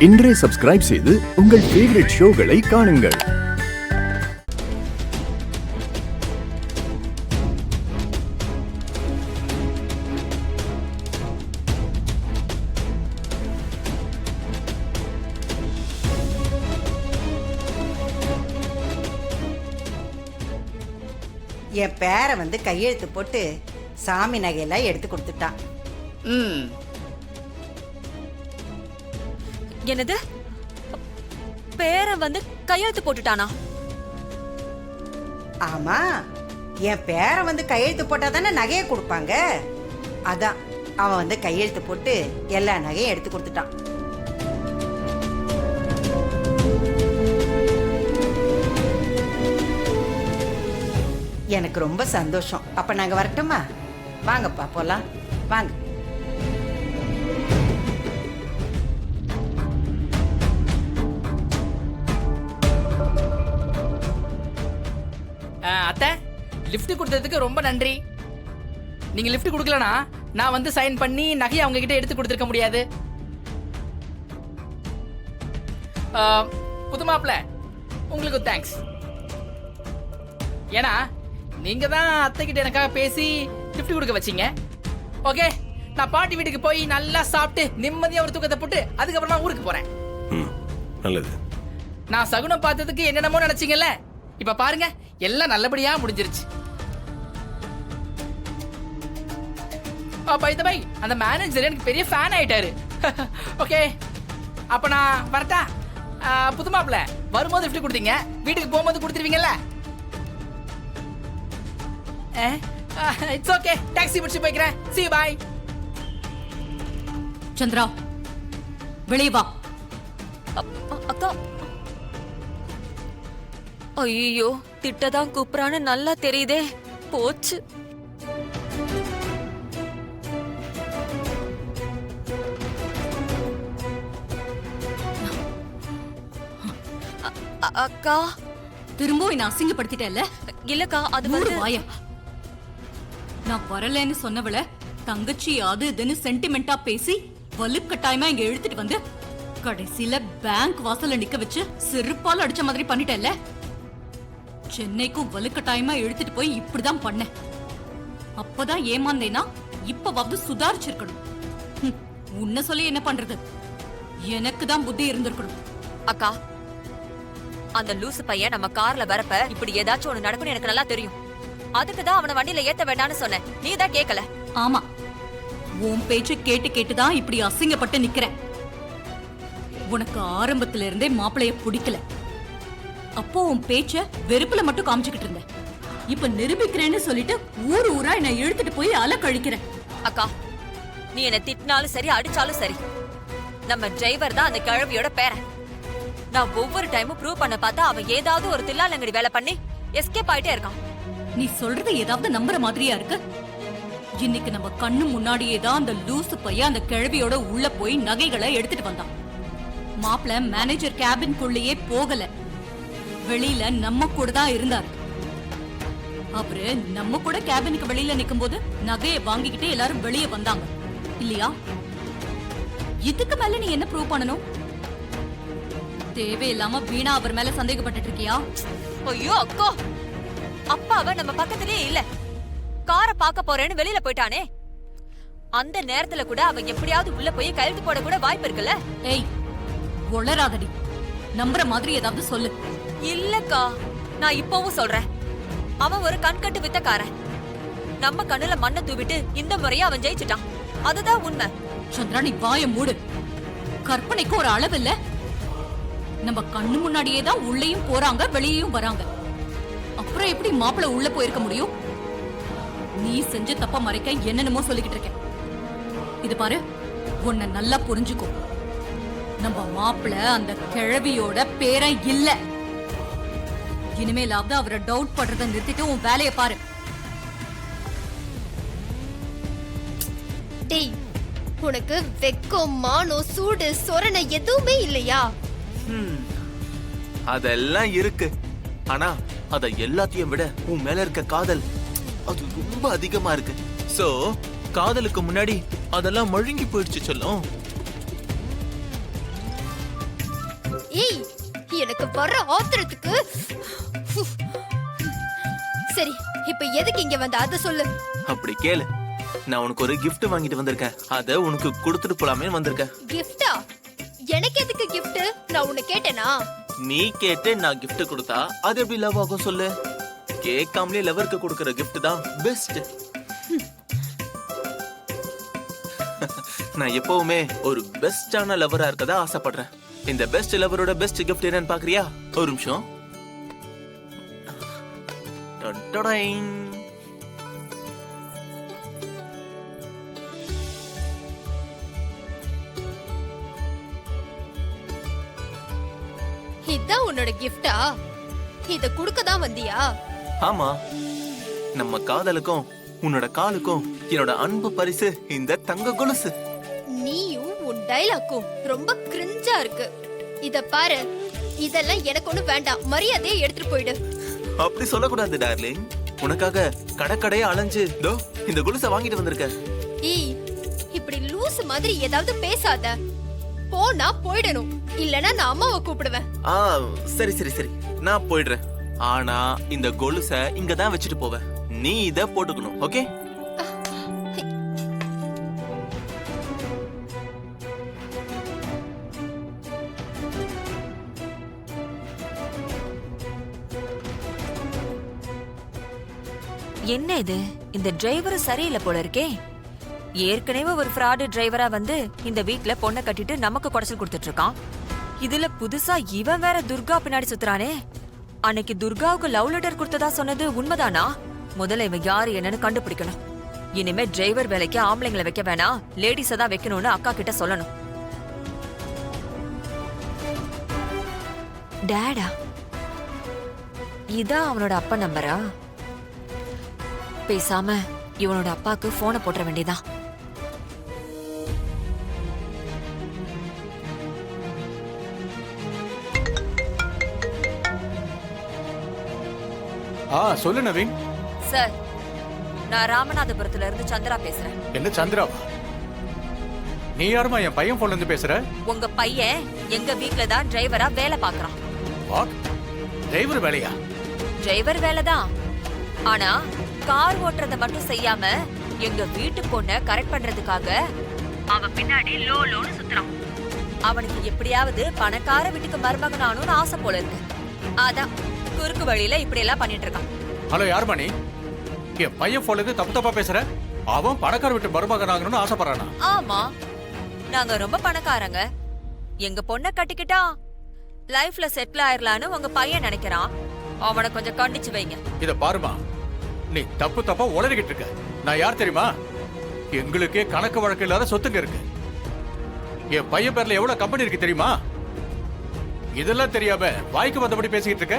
இன்றே சப்ஸ்கிரைப் செய்து உங்கள் ஃபேவரட் ஷோகளை காணுங்கள். என் பேரை வந்து கையெழுத்து போட்டு சாமி நகையெல்லாம் எடுத்து கொடுத்துட்டான். என்னது? பேரை வந்து கையெழுத்து போட்டுட்டானா? ஆமா, என் பேரை வந்து கையெழுத்து போட்டா தானே நகையை கொடுப்பாங்க. அதான் அவன் வந்து கையெழுத்து போட்டு எல்லா நகையும் எடுத்து கொடுத்துட்டான். எனக்கு ரொம்ப சந்தோஷம். அப்ப நாங்க வரட்டுமா? வாங்கப்பா போலாம், வாங்க. அத்தை, லிஃப்ட் கொடுத்ததுக்கு ரொம்ப நன்றி. நீங்க லிஃப்ட் கொடுக்கலனா நான் வந்து சைன் பண்ணி நகையை அவங்க கிட்ட எடுத்து கொடுத்துருக்க முடியாது. புது மாப்பிள்ள, உங்களுக்கு தேங்க்ஸ். ஏன்னா நீங்க தான் அத்தை கிட்ட எனக்காக பேசி லிஃப்ட் கொடுக்க வச்சீங்க. ஓகே, நான் பாட்டி வீட்டுக்கு போய் நல்லா சாப்பிட்டு நிம்மதியா ஒரு தூக்கத்தை போட்டு அதுக்கப்புறமா ஊருக்கு போறேன். நல்லது. நான் சகுனம் பார்த்ததுக்கு என்னென்னமோ நினைச்சீங்கல்ல, இப்ப பாருங்க எல்லாம் நல்லபடியா முடிஞ்சிருச்சு. பை த பை, அந்த மேனேஜர் எனக்கு பெரிய ஃபேன் ஆயிட்டாரு. ஓகே, அப்ப நான் வரட்டா? புது மாப்பிள்ள, வரும்போது லிஃப்ட் கொடுத்தீங்க, வீட்டுக்கு போகும்போது கொடுத்துருவீங்கல்ல? இட்ஸ் ஓகே, டாக்ஸி பிடிச்சு போய்க்கிறேன். see you, bye. சந்திரா, வெளியே வா. அக்கா, ஐயோ, திட்டதான் கூப்பிடான்னு நல்லா தெரியுதே. போச்சு. அக்கா, திரும்பவும் என்ன அசிங்கப்படுத்திட்டேல்ல? இல்லக்கா, அது மூடு வந்து வாய. நான் வரலன்னு சொன்னவள தங்கச்சி அது இதுன்னு சென்டிமெண்டா பேசி வலுக்கட்டாயமா இங்க இழுத்துட்டு வந்து கடைசியில பேங்க் வாசல்ல நிக்க வச்சு செருப்பால அடிச்ச மாதிரி பண்ணிட்டேல்ல? சென்னைக்கும் வலுக்கட்டாயமா இழுத்துட்டு போய் இப்படிதான் பண்ண. அப்பதான் ஏமாந்தேனா இப்பவாவது சுதாரிச்சிருக்கணும். உன்ன சொல்லி என்ன பண்றது? எனக்கு தான் புத்தி இருந்திருக்கணும். அக்கா, அந்த லூசு பையன் நம்ம கார்ல வரப்ப இப்படி ஏதாச்சும் ஒண்ணு நடக்கும்னு எனக்கு நல்லா தெரியும். அதுக்குதான் அவனை வண்டியில ஏத்த வேண்டாம்னு சொன்னேன். நீ தான் கேட்கல. ஆமா, உன் பேச்சு கேட்டு கேட்டுதான் இப்படி அசிங்கப்பட்டு நிக்கிறேன். உனக்கு ஆரம்பத்துல இருந்தே மாப்பிளைய பிடிக்கல. அப்போ உன் பேச்ச வெறுப்புல மட்டும் காமிச்சுக்கிட்டு இருந்த. இப்ப நிரூபிக்கிறேன்னு சொல்லிட்டு ஊர் ஊரா என்ன இழுத்துட்டு போய் அல கழிக்கிறேன். அக்கா, நீ என்ன திட்டினாலும் சரி, அடிச்சாலும் சரி, நம்ம டிரைவர் தான் அந்த கிழவியோட பேரன். நான் ஒவ்வொரு டைமும் ப்ரூவ் பண்ண பார்த்தா அவன் ஏதாவது ஒரு தில்லாலங்கடி வேலை பண்ணி எஸ்கேப் ஆயிட்டே இருக்கான். நீ சொல்றது ஏதாவது நம்புற மாதிரியா இருக்கு? இன்னைக்கு நம்ம கண்ணு முன்னாடியே தான் அந்த லூசு பையன் அந்த கிழவியோட உள்ள போய் நகைகளை எடுத்துட்டு வந்தான். மாப்பிள்ள மேனேஜர் கேபின்குள்ளேயே போகல, வெளியில நம்ம கூட தான் இருந்தாரு. அவரு நம்ம கூட கேபினுக்கு வெளியில நிக்கும் போது நகையை வாங்கிக்கிட்டு எல்லாரும் வெளியே வந்தாங்க இல்லையா? இதுக்கு மேல நீ என்ன ப்ரூவ் பண்ணணும்? தேவையில்லாம வீணா அவர் மேல சந்தேகப்பட்டு இருக்கியா? ஐயோ அக்கா, அப்பாவ நம்ம பக்கத்திலே இல்ல, காரை பார்க்க போறேன்னு வெளியில போயிட்டானே. அந்த நேரத்துல கூட அவன் எப்படியாவது உள்ள போய் கையெழுத்து போட கூட வாய்ப்பு இருக்குல்ல? ஏய், ஒளராதடி. நம்புற மாதிரி ஏதாவது சொல்லு. இல்லக்கா, நான் இப்பவும் சொல்றேன், அவன் ஒரு கண்கட்டு வித்தக்காரன். நம்ம கண்ணுல மண்ணை தூவிட்டு இந்த முறையா அவன் ஜெயிச்சுட்டான். அதுதான் உண்மை. சந்திரா, நீ வாய மூடு. கற்பனைக்கு ஒரு அளவு இல்ல. நம்ம கண்ணு முன்னாடியே தான் உள்ளேயும் போறாங்க வெளியேயும் வராங்க. அப்புறம் எப்படி மாப்பிள்ள உள்ள போயிருக்க முடியும்? நீ செஞ்ச தப்ப மறைக்க என்னென்னமோ சொல்லிக்கிட்டு இருக்க. இது பாரு, உன்னை நல்லா புரிஞ்சுக்கோ. நம்ம மாப்பிள்ள அந்த கிழவியோட பேரன் இல்ல. இனிமேலாவது அவரை டவுட் பண்றதை நிறுத்திட்டு உன் வேலையை பாரு. டேய், உனக்கு வெக்கம், மானம், சூடு, சொரணை எதுவுமே இல்லையா? அதெல்லாம் இருக்கு. ஆனா அத எல்லாத்தையும் விட உன் மேல இருக்க காதல் அது ரொம்ப அதிகமா இருக்கு. சோ காதலுக்கு முன்னாடி அதெல்லாம் மழுங்கி போயிடுச்சு சொல்லும். ஏய் எனக்கு வர ஆத்திரத்துக்கு சரி இப்ப எதுக்கு இங்க வந்த அத சொல்லு. அப்படி கேளு. நான் உனக்கு ஒரு gift வாங்கிட்டு வந்திருக்கேன். அத உனக்கு கொடுத்துட்டு போலாமே வந்திருக்கேன். கிஃப்டா? எனக்கு எதுக்கு gift? நான் உன்னை கேட்டேனா? நீ கேட்டு நான் gift கொடுத்தா அது எப்படி லவ் ஆகும் சொல்லு? கேட்காமலே லவருக்கு கொடுக்கிற gift தான் பெஸ்ட். நான் எப்பவுமே ஒரு பெஸ்டான லவரா இருக்கதா ஆசைப்படுறேன். இந்த பெஸ்ட் லவரோட பெஸ்ட் gift என்னன்னு பாக்குறியா? ஒரு நிமிஷம். டொடொடைங். இதான் உன்னோட கிஃப்டா? இத குடுக்க தான் வந்தியா? ஆமா, நம்ம காதலுக்கும் உன்னோட காலுக்கும் என்னோட அன்பு பரிசு இந்த தங்க கொலுசு. நீயும் உன் டைலாக்கும் ரொம்ப கிரிஞ்சா இருக்கு. இத பாரு, இதெல்லாம் எனக்கு ஒண்ணு வேண்டாம். மரியாதையை எடுத்துட்டு போயிடு. அப்படி சொல்லக்கூடாது டார்லிங். உனக்காக கடைக்கடையா அலைஞ்சு தோ இந்த கொலுசை வாங்கிட்டு வந்திருக்க. ஏய், இப்படி லூசு மாதிரி ஏதாவது பேசாத. போனா போயிடணும், இல்லனா நான் அம்மாவை கூப்பிடுவேன். சரி சரி சரி, நான் போயிடுறேன். ஆனா இந்த கொலுசை இங்க தான் வச்சுட்டு போவேன். நீ இத போட்டுக்கணும், ஓகே? என்ன இது? இந்த டிரைவர் சரியில்லை போல இருக்கே. ஏற்கனவே ஒரு ஃப்ராடு டிரைவரா வந்து இந்த வீட்ல பொண்ணை கட்டிட்டு நமக்கு குடைச்சல் கொடுத்துட்டு இருக்கான். இதுல புதுசா இவன் வேற துர்கா பின்னாடி சுத்துறானே. அன்னைக்கு துர்காவுக்கு லவ் லெட்டர் கொடுத்ததா சொன்னது உண்மைதானா? முதல்ல இவன் யாரு என்னன்னு கண்டுபிடிக்கணும். இனிமே டிரைவர் வேலைக்கு ஆம்பளைங்களை வைக்க வேணாம், லேடிஸ தான் வைக்கணும்னு அக்கா கிட்ட சொல்லணும். டேடா, இதான் அவனோட அப்பா நம்பரா? பேசாம இவனோட அப்பாக்கு போனை போட்டுற வேண்டியதான். சொல்லு நவீன். சார், நான் ராமநாதபுரத்துல இருந்து சந்திரா பேசுறேன். என்ன சந்திராவா? நீ யாருமா என் பையன் போன்ல இருந்து பேசுற? உங்க பையன் எங்க வீட்ல தான் டிரைவரா வேலை பாக்குறான். டிரைவர் வேலையா? டிரைவர் வேலைதான், ஆனா கார் ஓட்டுறத மட்டும் செய்யாம எங்க வீட்டு பொண்ண கரெக்ட் பண்றதுக்காக அவன் பின்னாடி லோ லோன்னு சுத்துறான். அவனுக்கு எப்படியாவது பணக்கார வீட்டுக்கு மருமகனானும்னு ஆசை போல இருக்கு. அதான் குறுக்கு வழியில இப்படி எல்லாம் பண்ணிட்டு இருக்கான். ஹலோ, யாருமா நீ? என் பையன் போன்ல இருந்து தப்பு தப்பா பேசுற. அவன் பணக்கார வீட்டு மருமகன் ஆகணும்னு ஆசைப்படுறானா? ஆமா, நாங்க ரொம்ப பணக்காரங்க. எங்க பொண்ண கட்டிக்கிட்டா லைஃப்ல செட்டில் ஆயிரலான்னு உங்க பையன் நினைக்கிறான். அவனை கொஞ்சம் கண்டிச்சு வைங்க. இத பாருமா, நீ தப்பு தப்பா உளறிக்கிட்டு இருக்க. நான் யார் தெரியுமா? எங்களுக்கே கணக்கு வழக்கு இல்லாத சொத்துங்க இருக்கு. என் பையன் பேர்ல எவ்வளவு கம்பெனி இருக்கு தெரியுமா? இதெல்லாம் தெரியாம வாய்க்கு வந்தபடி பேசிக்கிட்டு இருக்க.